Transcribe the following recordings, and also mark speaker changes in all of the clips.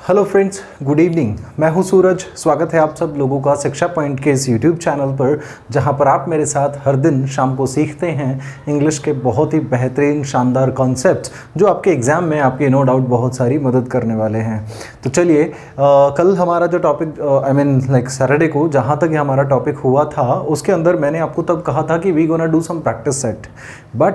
Speaker 1: Hello friends, good evening. मैं हूं सूरज। स्वागत है आप सब लोगों का शिक्षा पॉइंट के इस यूट्यूब चैनल पर, जहां पर आप मेरे साथ हर दिन शाम को सीखते हैं इंग्लिश के बहुत ही बेहतरीन शानदार कॉन्सेप्ट्स जो आपके एग्ज़ाम में आपकी नो डाउट बहुत सारी मदद करने वाले हैं। तो चलिए, कल हमारा जो टॉपिक सैटरडे को जहाँ तक हमारा टॉपिक हुआ था उसके अंदर मैंने आपको तब कहा था कि we gonna do some practice set, but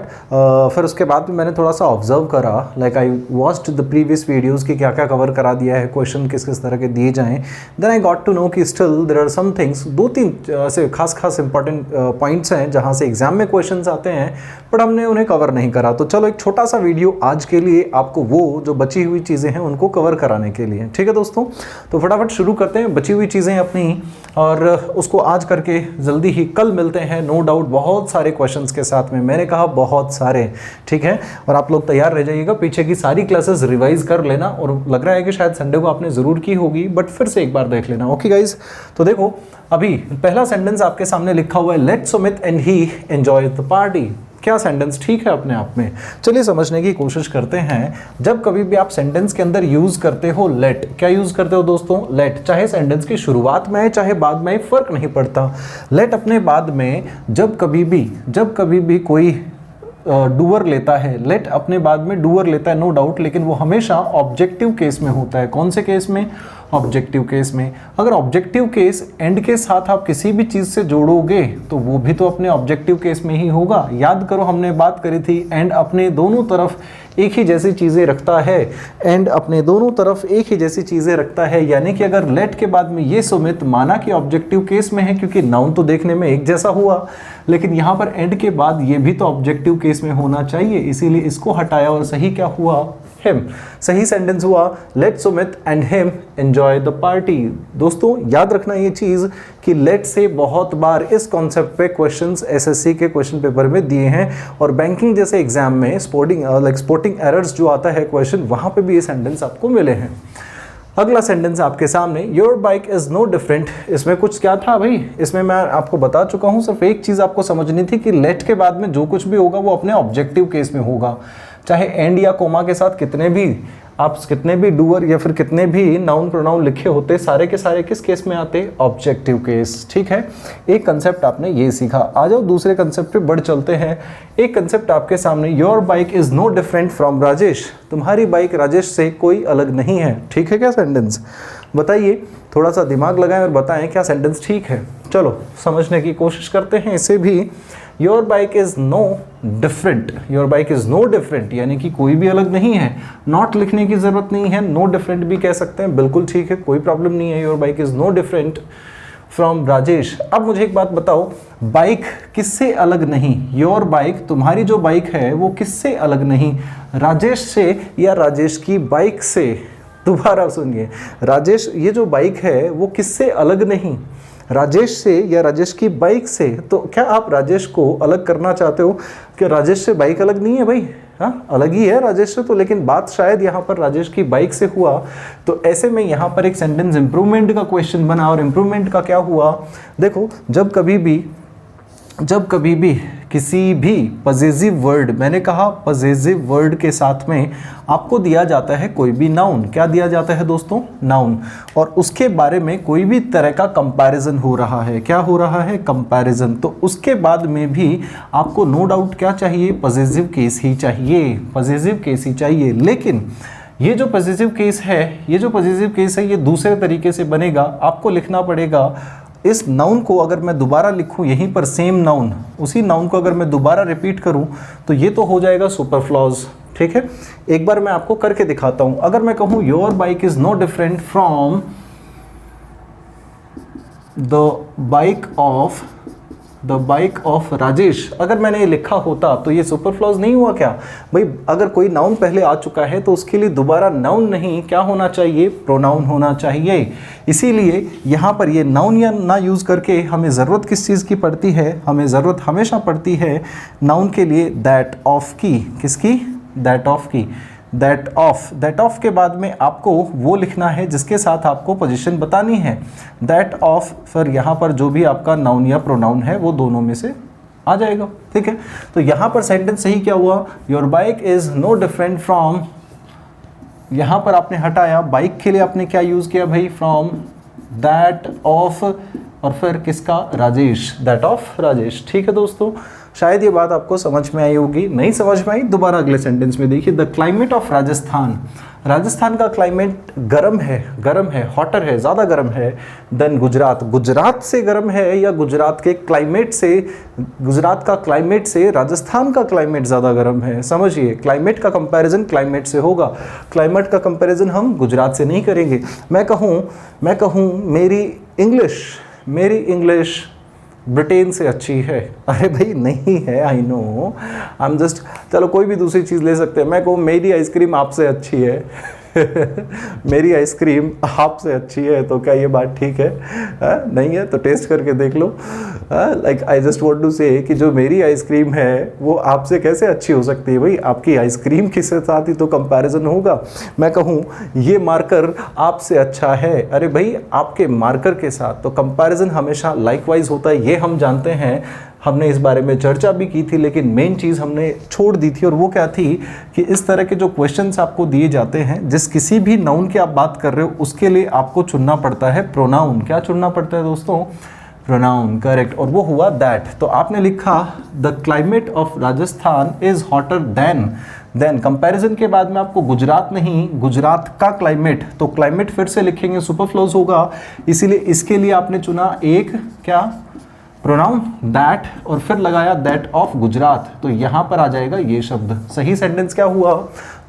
Speaker 1: फिर उसके बाद में मैंने थोड़ा सा ऑब्जर्व करा, I watched the previous videos की क्या क्या कवर करा दिया है, क्वेश्चन किस किस तरह के दिए जाएं। Then I got to know कि still there are some things, दो तीन ऐसे खास इंपॉर्टेंट पॉइंट्स हैं जहां से एग्जाम में क्वेश्चंस आते हैं बट हमने उन्हें कवर नहीं करा। तो चलो एक छोटा सा वीडियो आज के लिए आपको वो जो बची हुई चीज़ें हैं उनको कवर कराने के लिए, ठीक है दोस्तों। तो फटाफट शुरू करते हैं बची हुई चीज़ें अपनी, और उसको आज करके जल्दी ही कल मिलते हैं नो डाउट बहुत सारे क्वेश्चंस के साथ में। मैंने कहा बहुत सारे, ठीक है। और आप लोग तैयार रह जाइएगा, पीछे की सारी क्लासेस रिवाइज कर लेना, और लग रहा है कि शायद संडे को आपने ज़रूर की होगी बट फिर से एक बार देख लेना। ओके गाइज, तो देखो अभी पहला सेंटेंस आपके सामने लिखा हुआ है, let Sumit and he enjoy the party. क्या सेंटेंस ठीक है अपने आप में? चलिए समझने की कोशिश करते हैं। जब कभी भी आप सेंटेंस के अंदर यूज करते हो लेट, क्या यूज करते हो दोस्तों? लेट, चाहे सेंटेंस की शुरुआत में है चाहे बाद में, फर्क नहीं पड़ता। लेट अपने बाद में जब कभी भी कोई डूअर लेता है, लेट अपने बाद में डूअर लेता है नो डाउट, लेकिन वो हमेशा ऑब्जेक्टिव केस में होता है। कौन से केस में? ऑब्जेक्टिव केस में। अगर ऑब्जेक्टिव केस एंड के साथ आप किसी भी चीज़ से जोड़ोगे तो वो भी तो अपने ऑब्जेक्टिव केस में ही होगा। याद करो, हमने बात करी थी एंड अपने दोनों तरफ एक ही जैसी चीज़ें रखता है, एंड अपने दोनों तरफ एक ही जैसी चीज़ें रखता है। यानी कि अगर लेट के बाद में ये सुमित माना कि ऑब्जेक्टिव केस में है, क्योंकि नाउन तो देखने में एक जैसा हुआ, लेकिन यहाँ पर एंड के बाद ये भी तो ऑब्जेक्टिव केस में होना चाहिए, इसीलिए इसको हटाया और सही क्या हुआ? हिम। सही सेंटेंस हुआ let Sumit and him enjoy the party. दोस्तों याद रखना ये चीज़ कि लेट से बहुत बार इस कॉन्सेप्ट पे क्वेश्चंस एसएससी के क्वेश्चन पेपर में दिए हैं, और बैंकिंग जैसे एग्जाम में स्पोर्टिंग एरर्स जो आता है क्वेश्चन, वहाँ पे भी ये सेंटेंस आपको मिले हैं। अगला सेंटेंस आपके सामने, your bike is no different. इसमें कुछ क्या था भाई? इसमें मैं आपको बता चुका हूँ, सिर्फ एक चीज़ आपको समझनी थी कि लेट के बाद में जो कुछ भी होगा वो अपने ऑब्जेक्टिव केस में होगा। चाहे एंड या कोमा के साथ कितने भी डूअर या फिर कितने भी नाउन प्रोनाउन लिखे होते, सारे के सारे किस केस में आते? ऑब्जेक्टिव केस, ठीक है। एक कंसेप्ट आपने ये सीखा। आ जाओ दूसरे कंसेप्ट पे बढ़ चलते हैं। एक कंसेप्ट आपके सामने, your bike is no different from Rajesh. तुम्हारी बाइक राजेश से कोई अलग नहीं है। ठीक है क्या सेंटेंस? बताइए, थोड़ा सा दिमाग लगाएं और बताएं क्या सेंटेंस ठीक है। चलो समझने की कोशिश करते हैं इसे भी। Your bike is no different, your bike is no different यानी कि कोई भी अलग नहीं है। नॉट लिखने की जरूरत नहीं है, नो डिफरेंट भी कह सकते हैं, बिल्कुल ठीक है, कोई प्रॉब्लम नहीं है। Your bike is no different from Rajesh. अब मुझे एक बात बताओ, बाइक किससे अलग नहीं? योर बाइक, तुम्हारी जो बाइक है वो किससे अलग नहीं? राजेश से या राजेश की बाइक से? दोबारा सुनिए, राजेश, ये जो बाइक है वो किससे अलग नहीं? राजेश से या राजेश की बाइक से? तो क्या आप राजेश को अलग करना चाहते हो कि राजेश से बाइक अलग नहीं है भाई? हाँ, अलग ही है राजेश से तो, लेकिन बात शायद यहाँ पर राजेश की बाइक से हुआ। तो ऐसे में यहाँ पर एक सेंटेंस इंप्रूवमेंट का क्वेश्चन बना, और इंप्रूवमेंट का क्या हुआ? देखो, जब कभी भी किसी भी पजेसिव वर्ड, मैंने कहा पजेसिव वर्ड के साथ में आपको दिया जाता है कोई भी नाउन। क्या दिया जाता है दोस्तों? नाउन। और उसके बारे में कोई भी तरह का कंपैरिजन हो रहा है। क्या हो रहा है? कंपैरिजन। तो उसके बाद में भी आपको नो डाउट क्या चाहिए? पजेसिव केस ही चाहिए, पजेसिव केस ही चाहिए। लेकिन ये जो पजेसिव केस है, ये दूसरे तरीके से बनेगा। आपको लिखना पड़ेगा इस नाउन को, अगर मैं दोबारा लिखूं यहीं पर सेम नाउन, उसी नाउन को अगर मैं दोबारा रिपीट करूं तो ये तो हो जाएगा सुपरफ्लॉज। ठीक है, एक बार मैं आपको करके दिखाता हूं। अगर मैं कहूं your bike is no different from the bike of Rajesh, अगर मैंने ये लिखा होता तो ये सुपरफ्लॉज नहीं हुआ क्या भाई? अगर कोई नाउन पहले आ चुका है तो उसके लिए दोबारा नाउन नहीं, क्या होना चाहिए? प्रोनाउन होना चाहिए। इसीलिए यहाँ पर ये नाउन या ना यूज़ करके हमें ज़रूरत किस चीज़ की पड़ती है? हमें ज़रूरत हमेशा पड़ती है नाउन के लिए दैट ऑफ की। किसकी? दैट ऑफ की। दैट ऑफ के बाद में आपको वो लिखना है जिसके साथ आपको पोजीशन बतानी है। दैट ऑफ, फिर यहाँ पर जो भी आपका नाउन या प्रोनाउन है वो दोनों में से आ जाएगा। ठीक है, तो यहाँ पर सेंटेंस सही क्या हुआ? Your bike is no different from यहाँ पर आपने हटाया, बाइक के लिए आपने क्या यूज़ किया भाई, फ्रॉम दैट ऑफ, और फिर किसका, राजेश, दैट ऑफ राजेश। ठीक है दोस्तों, शायद ये बात आपको समझ में आई होगी, नहीं समझ में आई दोबारा अगले सेंटेंस में देखिए। The climate of Rajasthan, Rajasthan का क्लाइमेट गर्म है, हॉटर है, ज़्यादा गर्म है देन गुजरात, गुजरात से गर्म है या गुजरात के क्लाइमेट से, गुजरात का क्लाइमेट से राजस्थान का क्लाइमेट ज़्यादा गर्म है। समझिए, क्लाइमेट का कंपैरिजन क्लाइमेट से होगा, क्लाइमेट का कंपैरिजन हम गुजरात से नहीं करेंगे। मैं कहूँ मेरी इंग्लिश ब्रिटेन से अच्छी है, अरे भाई नहीं है, I know, I am just, चलो कोई भी दूसरी चीज़ ले सकते हैं। मैं कहूँ मेरी आइसक्रीम आपसे अच्छी है मेरी आइसक्रीम आपसे अच्छी है, तो क्या ये बात ठीक है? नहीं है तो टेस्ट करके देख लो। Like I just want to say कि जो मेरी आइसक्रीम है वो आपसे कैसे अच्छी हो सकती है भाई, आपकी आइसक्रीम के साथ ही तो कंपैरिजन होगा। मैं कहूँ ये मार्कर आपसे अच्छा है, अरे भाई आपके मार्कर के साथ तो कंपैरिजन हमेशा लाइकवाइज होता है, ये हम जानते हैं, हमने इस बारे में चर्चा भी की थी, लेकिन मेन चीज़ हमने छोड़ दी थी, और वो क्या थी कि इस तरह के जो क्वेश्चंस आपको दिए जाते हैं, जिस किसी भी नाउन की आप बात कर रहे हो उसके लिए आपको चुनना पड़ता है प्रोनाउन। क्या चुनना पड़ता है दोस्तों? Pronoun, correct. और वो हुआ दैट, तो आपने लिखा the climate of Rajasthan is hotter then comparison के बाद में आपको गुजरात नहीं, गुजरात का क्लाइमेट, तो क्लाइमेट फिर से लिखेंगे, सुपरफ्लोज होगा, इसीलिए इसके लिए आपने चुना एक क्या, प्रोनाउन दैट, और फिर लगाया दैट ऑफ गुजरात, तो यहां पर आ जाएगा ये शब्द। सही सेंटेंस क्या हुआ?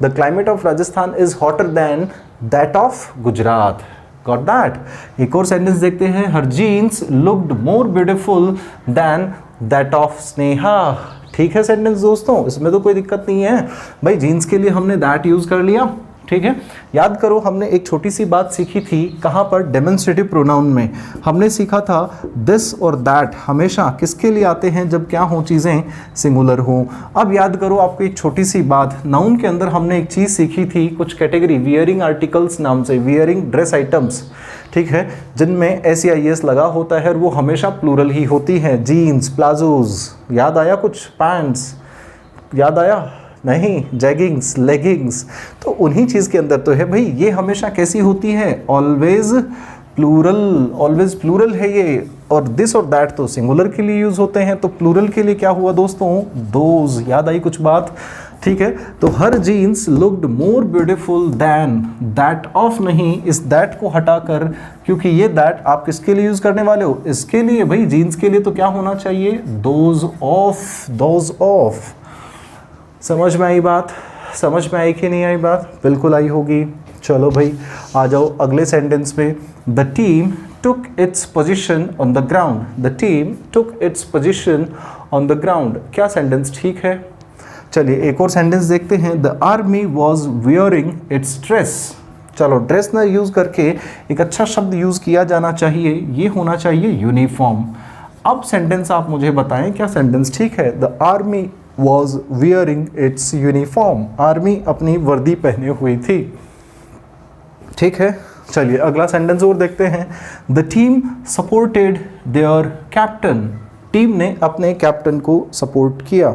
Speaker 1: The climate of Rajasthan is hotter than that of Gujarat. Got that? एक और सेंटेंस देखते हैं, her jeans looked more beautiful than that of Sneha. ठीक है सेंटेंस दोस्तों, इसमें तो कोई दिक्कत नहीं है भाई, जीन्स के लिए हमने दैट यूज कर लिया। ठीक है, याद करो हमने एक छोटी सी बात सीखी थी, कहाँ पर, डेमोन्स्ट्रेटिव प्रोनाउन में हमने सीखा था दिस और दैट हमेशा किसके लिए आते हैं, जब क्या हो, चीज़ें सिंगुलर हो। अब याद करो आपको एक छोटी सी बात, नाउन के अंदर हमने एक चीज़ सीखी थी, कुछ कैटेगरी वियरिंग आर्टिकल्स नाम से, वियरिंग ड्रेस आइटम्स, ठीक है, जिनमें SEIS लगा होता है और वो हमेशा प्लूरल ही होती हैं, जीन्स, प्लाजोज, याद आया कुछ, पैंट्स याद आया? नहीं, जैगिंग्स, लेगिंग्स, तो उन्हीं चीज़ के अंदर तो है भाई, ये हमेशा कैसी होती है, ऑलवेज प्लूरल है ये, और दिस और दैट तो सिंगुलर के लिए यूज होते हैं, तो प्लूरल के लिए क्या हुआ दोस्तों, दोज। याद आई कुछ बात? ठीक है, तो her jeans looked more beautiful than, that of नहीं, इस दैट को हटाकर, क्योंकि ये दैट आप किसके लिए यूज करने वाले हो, इसके लिए भाई, जीन्स के लिए तो क्या होना चाहिए, दोज ऑफ। समझ में आई बात? समझ में आई कि नहीं आई बात? बिल्कुल आई होगी। चलो भाई आ जाओ अगले सेंटेंस पे। The team took its position on the ground, the team took its position on the ground. क्या सेंटेंस ठीक है? चलिए एक और सेंटेंस देखते हैं। The army was wearing it's dress. चलो ड्रेस ना यूज़ करके एक अच्छा शब्द यूज़ किया जाना चाहिए, ये होना चाहिए यूनिफॉर्म। अब सेंटेंस आप मुझे बताएं, क्या सेंटेंस ठीक है? The army was wearing its uniform, army अपनी वर्दी पहने हुई थी। ठीक है, चलिए अगला सेंटेंस और देखते हैं। The team supported there captain, team ने अपने कैप्टन को सपोर्ट किया।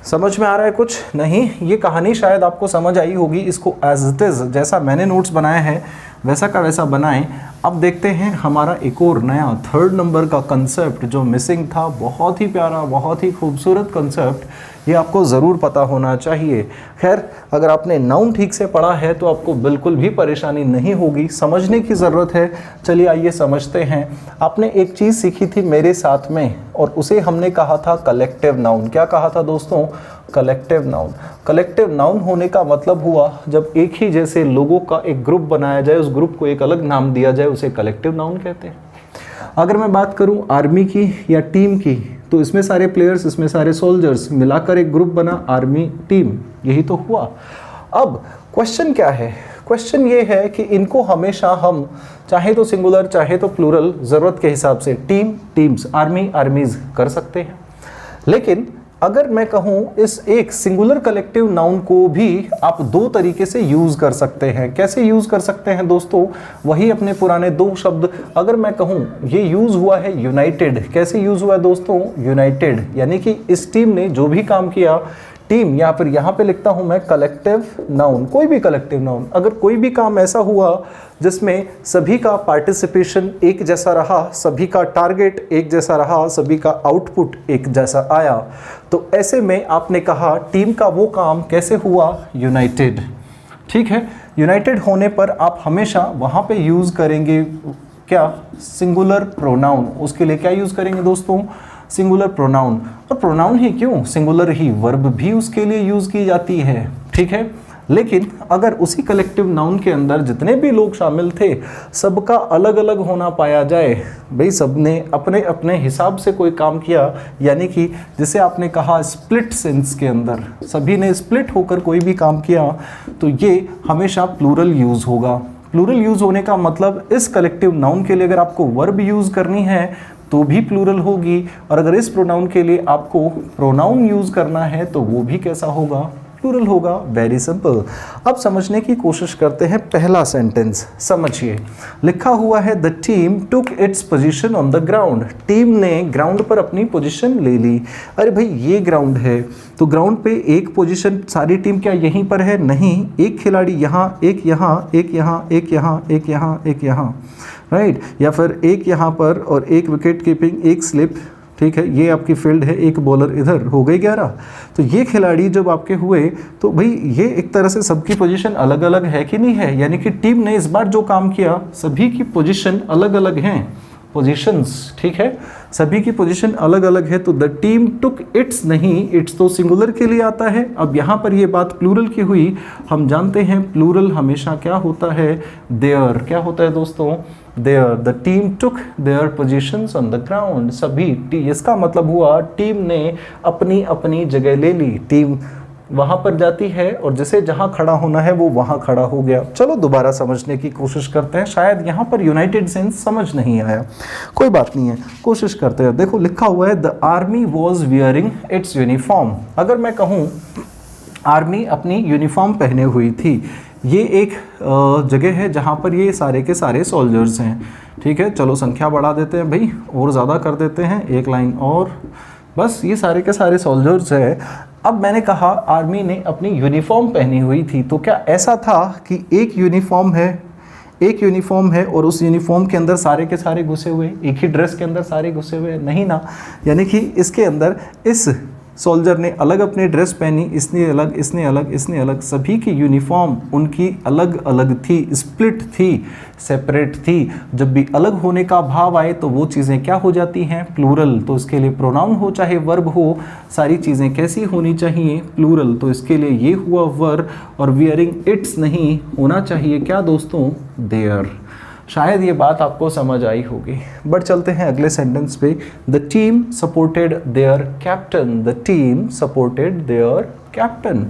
Speaker 1: समझ में आ रहा है कुछ? नहीं, ये कहानी शायद आपको समझ आई होगी, इसको एज इट इज़ जैसा मैंने नोट्स बनाए हैं वैसा का वैसा बनाएं। अब देखते हैं हमारा एक और नया 3rd नंबर का कंसेप्ट जो मिसिंग था, बहुत ही प्यारा, बहुत ही खूबसूरत कंसेप्ट, ये आपको ज़रूर पता होना चाहिए। खैर अगर आपने नाउन ठीक से पढ़ा है तो आपको बिल्कुल भी परेशानी नहीं होगी, समझने की ज़रूरत है। चलिए आइए समझते हैं। आपने एक चीज़ सीखी थी मेरे साथ में, और उसे हमने कहा था कलेक्टिव नाउन। क्या कहा था दोस्तों? Collective noun. कलेक्टिव नाउन होने का मतलब हुआ जब एक ही जैसे लोगों का एक ग्रुप बनाया जाए, उस ग्रुप को एक अलग नाम दिया जाए, उसे कलेक्टिव नाउन कहते हैं। अगर मैं बात करूं आर्मी की या टीम की, तो इसमें सारे प्लेयर्स, इसमें सारे सोल्जर्स मिलाकर एक ग्रुप बना, आर्मी टीम, यही तो हुआ। अब क्वेश्चन क्या है? क्वेश्चन ये है कि इनको हमेशा हम चाहे तो सिंगुलर चाहे तो प्लूरल, ज़रूरत के हिसाब से टीम, टीम्स, आर्मी, आर्मीज कर सकते हैं। लेकिन अगर मैं कहूँ इस एक सिंगुलर कलेक्टिव नाउन को भी आप 2 तरीके से यूज़ कर सकते हैं। कैसे यूज़ कर सकते हैं दोस्तों? वही अपने पुराने 2 शब्द। अगर मैं कहूँ ये यूज़ हुआ है यूनाइटेड, कैसे यूज़ हुआ है दोस्तों? यूनाइटेड, यानी कि इस टीम ने जो भी काम किया, टीम, या फिर यहाँ पे लिखता हूँ मैं कलेक्टिव नाउन, कोई भी कलेक्टिव नाउन, अगर कोई भी काम ऐसा हुआ जिसमें सभी का पार्टिसिपेशन एक जैसा रहा, सभी का टारगेट एक जैसा रहा, सभी का आउटपुट एक जैसा आया, तो ऐसे में आपने कहा टीम का वो काम कैसे हुआ, यूनाइटेड। ठीक है, यूनाइटेड होने पर आप हमेशा वहाँ पे यूज़ करेंगे क्या, सिंगुलर प्रोनाउन। उसके लिए क्या यूज़ करेंगे दोस्तों, सिंगुलर प्रोनाउन। और प्रोनाउन ही क्यों, सिंगुलर ही वर्ब भी उसके लिए यूज़ की जाती है। ठीक है, लेकिन अगर उसी कलेक्टिव नाउन के अंदर जितने भी लोग शामिल थे सबका अलग अलग होना पाया जाए, भाई सबने अपने अपने हिसाब से कोई काम किया, यानी कि जिसे आपने कहा स्प्लिट सेंस के अंदर सभी ने स्प्लिट होकर कोई भी काम किया, तो ये हमेशा प्लूरल यूज़ होगा। प्लूरल यूज़ होने का मतलब इस कलेक्टिव नाउन के लिए अगर आपको वर्ब यूज़ करनी है तो भी प्लूरल होगी, और अगर इस प्रोनाउन के लिए आपको प्रोनाउन यूज़ करना है तो वो भी कैसा होगा, प्लूरल होगा। Very simple. अब समझने की कोशिश करते हैं पहला सेंटेंस। समझिए, लिखा हुआ है the team took its position on the ground. Team ने ग्राउंड पर अपनी पोजीशन ले ली। अरे भाई ये ग्राउंड है, तो ग्राउंड पे एक पोजीशन, सारी टीम क्या यहीं पर है, नहीं, एक खिलाड़ी यहाँ, एक यहाँ, एक यहाँ, एक यहाँ, एक यहाँ, एक यहाँ, राइट, या फिर एक यहाँ पर और एक विकेट कीपिंग, एक स्लिप। ठीक है, ये आपकी फील्ड है, एक बॉलर इधर, हो गए 11। तो ये खिलाड़ी जब आपके हुए तो भाई ये एक तरह से सबकी पोजीशन अलग अलग है कि नहीं है, यानी कि टीम ने इस बार जो काम किया सभी की पोजीशन अलग अलग हैं, पोजीशंस। ठीक है, सभी की पोजीशन अलग अलग है, तो द टीम टुक इट्स नहीं, इट्स तो सिंगुलर के लिए आता है। अब यहाँ पर ये बात प्लूरल की हुई, हम जानते हैं प्लूरल हमेशा क्या होता है, देयर। क्या होता है दोस्तों, there. The team took their positions on the ground. सभी, इसका मतलब हुआ टीम ने अपनी अपनी जगह ले ली। टीम वहाँ पर जाती है और जिसे जहाँ खड़ा होना है वो वहाँ खड़ा हो गया। चलो दोबारा समझने की कोशिश करते हैं, शायद यहाँ पर यूनाइटेड सेंस समझ नहीं आया, कोई बात नहीं है, कोशिश करते हैं। देखो लिखा हुआ है the army was wearing it's uniform. अगर मैं कहूँ आर्मी अपनी यूनिफॉर्म पहने हुई थी, ये एक जगह है जहाँ पर ये सारे के सारे सोल्जर्स हैं। ठीक है, चलो संख्या बढ़ा देते हैं भाई, और ज़्यादा कर देते हैं, एक लाइन और, बस ये सारे के सारे सोल्जर्स हैं। अब मैंने कहा आर्मी ने अपनी यूनिफॉर्म पहनी हुई थी, तो क्या ऐसा था कि एक यूनिफॉर्म है और उस यूनिफॉर्म के अंदर सारे के सारे घुसे हुए, एक ही ड्रेस के अंदर सारे घुसे हुए, नहीं ना। यानी कि इसके अंदर इस सोल्जर ने अलग अपनी ड्रेस पहनी, इसने अलग, इसने अलग, इसने अलग, सभी की यूनिफॉर्म उनकी अलग अलग थी, स्प्लिट थी, सेपरेट थी। जब भी अलग होने का भाव आए तो वो चीज़ें क्या हो जाती हैं, प्लूरल। तो इसके लिए प्रोनाउन हो चाहे वर्ब हो, सारी चीज़ें कैसी होनी चाहिए, प्लूरल। तो इसके लिए ये हुआ वर्ब, और वियरिंग इट्स नहीं, होना चाहिए क्या दोस्तों, देयर। शायद ये बात आपको समझ आई होगी। बट चलते हैं अगले सेंटेंस पे। The team supported there captain. The team supported there captain.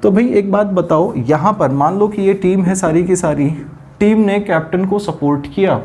Speaker 1: तो भाई एक बात बताओ, यहाँ पर मान लो कि ये टीम है सारी की सारी, टीम ने कैप्टन को सपोर्ट किया,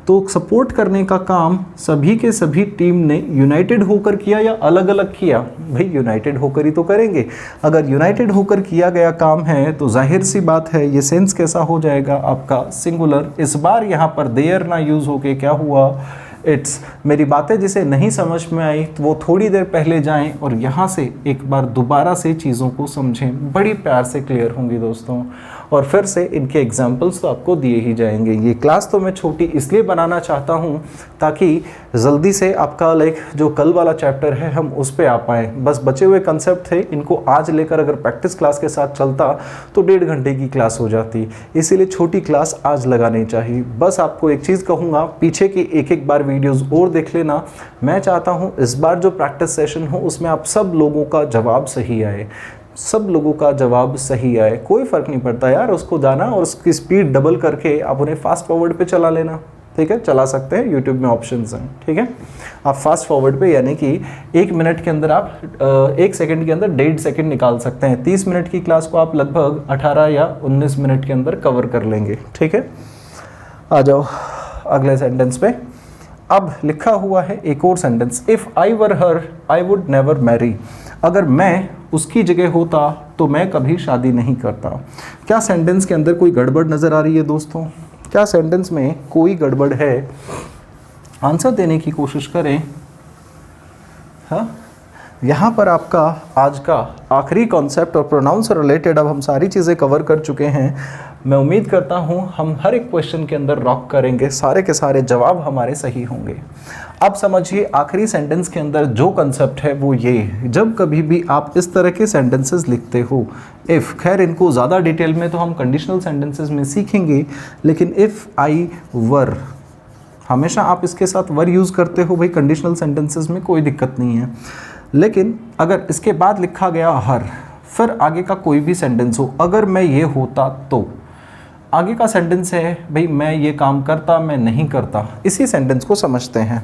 Speaker 1: तो सपोर्ट करने का काम सभी के सभी टीम ने यूनाइटेड होकर किया या अलग अलग किया, भाई यूनाइटेड होकर ही तो करेंगे। अगर यूनाइटेड होकर किया गया काम है तो जाहिर सी बात है ये सेंस कैसा हो जाएगा आपका, सिंगुलर। इस बार यहाँ पर देयर ना यूज़ होके क्या हुआ, इट्स। मेरी बातें जिसे नहीं समझ में आई तो वो थोड़ी देर पहले जाएं और यहाँ से एक बार दोबारा से चीज़ों को समझें, बड़ी प्यार से क्लियर होंगी दोस्तों। और फिर से इनके एग्जाम्पल्स तो आपको दिए ही जाएंगे। ये क्लास तो मैं छोटी इसलिए बनाना चाहता हूँ ताकि जल्दी से आपका जो कल वाला चैप्टर है हम उस पर आ पाएँ। बस बचे हुए कंसेप्ट थे, इनको आज लेकर अगर प्रैक्टिस क्लास के साथ चलता तो 1.5 घंटे की क्लास हो जाती, इसीलिए छोटी क्लास आज लगानी चाहिए। बस आपको एक चीज़ कहूँगा, पीछे की एक बार वीडियोज़ और देख लेना। मैं चाहता हूँ इस बार जो प्रैक्टिस सेशन हो उसमें आप सब लोगों का जवाब सही आए, सब लोगों का जवाब सही आए। कोई फ़र्क नहीं पड़ता यार, उसको जाना और उसकी स्पीड डबल करके आप उन्हें फास्ट फॉरवर्ड पे चला लेना। ठीक है, चला सकते हैं, यूट्यूब में ऑप्शंस हैं। ठीक है, आप फास्ट फॉरवर्ड पे यानी कि 1 मिनट के अंदर आप 1 सेकंड के अंदर 1.5 सेकंड निकाल सकते हैं। 30 मिनट की क्लास को आप लगभग 18 या 19 मिनट के अंदर कवर कर लेंगे। ठीक है, आ जाओ अगले सेंटेंस पे। अब लिखा हुआ है एक और sentence, if I were her I would never marry. अगर मैं उसकी जगह होता तो मैं कभी शादी नहीं करता। क्या सेंटेंस के अंदर कोई गड़बड़ नज़र आ रही है दोस्तों? क्या सेंटेंस में कोई गड़बड़ है? आंसर देने की कोशिश करें। हाँ, यहाँ पर आपका आज का आखिरी कॉन्सेप्ट और प्रोनाउन से रिलेटेड अब हम सारी चीज़ें कवर कर चुके हैं। मैं उम्मीद करता हूँ हम हर एक क्वेश्चन के अंदर रॉक करेंगे, सारे के सारे जवाब हमारे सही होंगे। अब समझिए आखिरी सेंटेंस के अंदर जो कंसेप्ट है वो ये, जब कभी भी आप इस तरह के सेंटेंसेस लिखते हो, इफ़, खैर इनको ज़्यादा डिटेल में तो हम कंडीशनल सेंटेंसेस में सीखेंगे, लेकिन इफ़ आई वर, हमेशा आप इसके साथ वर यूज़ करते हो भाई कंडीशनल सेंटेंसेस में, कोई दिक्कत नहीं है। लेकिन अगर इसके बाद लिखा गया हर, फिर आगे का कोई भी सेंटेंस हो, अगर मैं ये होता तो, आगे का सेंटेंस है भाई मैं ये काम करता, मैं नहीं करता, इसी सेंटेंस को समझते हैं।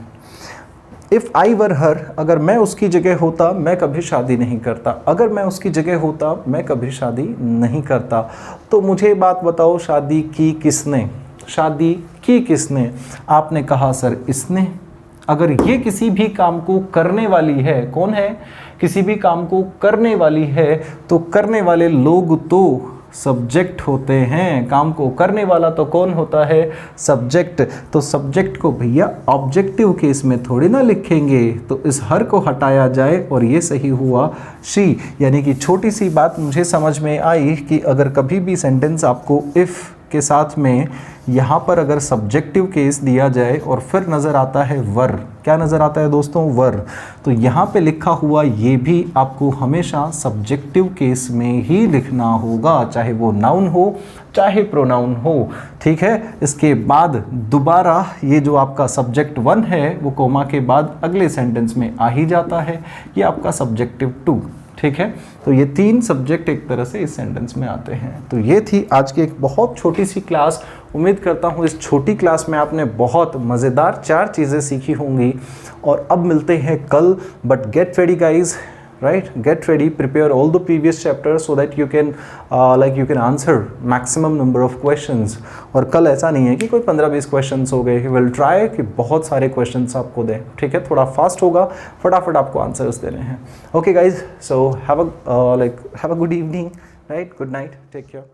Speaker 1: इफ़ आई वर हर, अगर मैं उसकी जगह होता मैं कभी शादी नहीं करता, अगर मैं उसकी जगह होता मैं कभी शादी नहीं करता। तो मुझे बात बताओ, शादी की किसने, शादी की किसने? आपने कहा सर इसने। अगर ये किसी भी काम को करने वाली है, कौन है, किसी भी काम को करने वाली है, तो करने वाले लोग तो सब्जेक्ट होते हैं। काम को करने वाला तो कौन होता है, सब्जेक्ट। तो सब्जेक्ट को भैया ऑब्जेक्टिव केस में थोड़ी ना लिखेंगे, तो इस हर को हटाया जाए और ये सही हुआ शी। यानी कि छोटी सी बात मुझे समझ में आई कि अगर कभी भी सेंटेंस आपको इफ़ के साथ में यहाँ पर अगर सब्जेक्टिव केस दिया जाए और फिर नज़र आता है वर, क्या नज़र आता है दोस्तों, वर, तो यहाँ पे लिखा हुआ ये भी आपको हमेशा सब्जेक्टिव केस में ही लिखना होगा, चाहे वो नाउन हो चाहे प्रोनाउन हो। ठीक है, इसके बाद दोबारा ये जो आपका सब्जेक्ट 1 है वो कोमा के बाद अगले सेंटेंस में आ ही जाता है, ये आपका सब्जेक्टिव 2। ठीक है, तो ये 3 सब्जेक्ट एक तरह से इस सेंटेंस में आते हैं। तो ये थी आज की एक बहुत छोटी सी क्लास। उम्मीद करता हूँ इस छोटी क्लास में आपने बहुत मज़ेदार 4 चीज़ें सीखी होंगी। और अब मिलते हैं कल, but get ready guys, right, get ready, prepare all the previous chapters so that you can you can answer maximum number of questions। और कल ऐसा नहीं है कि कोई 15-20 क्वेश्चंस हो गए, विल ट्राई कि बहुत सारे क्वेश्चंस आपको दें। ठीक है, थोड़ा फास्ट होगा, फटाफट आपको आंसर्स देने हैं। Okay guys, so have a good evening, right, good night, take care.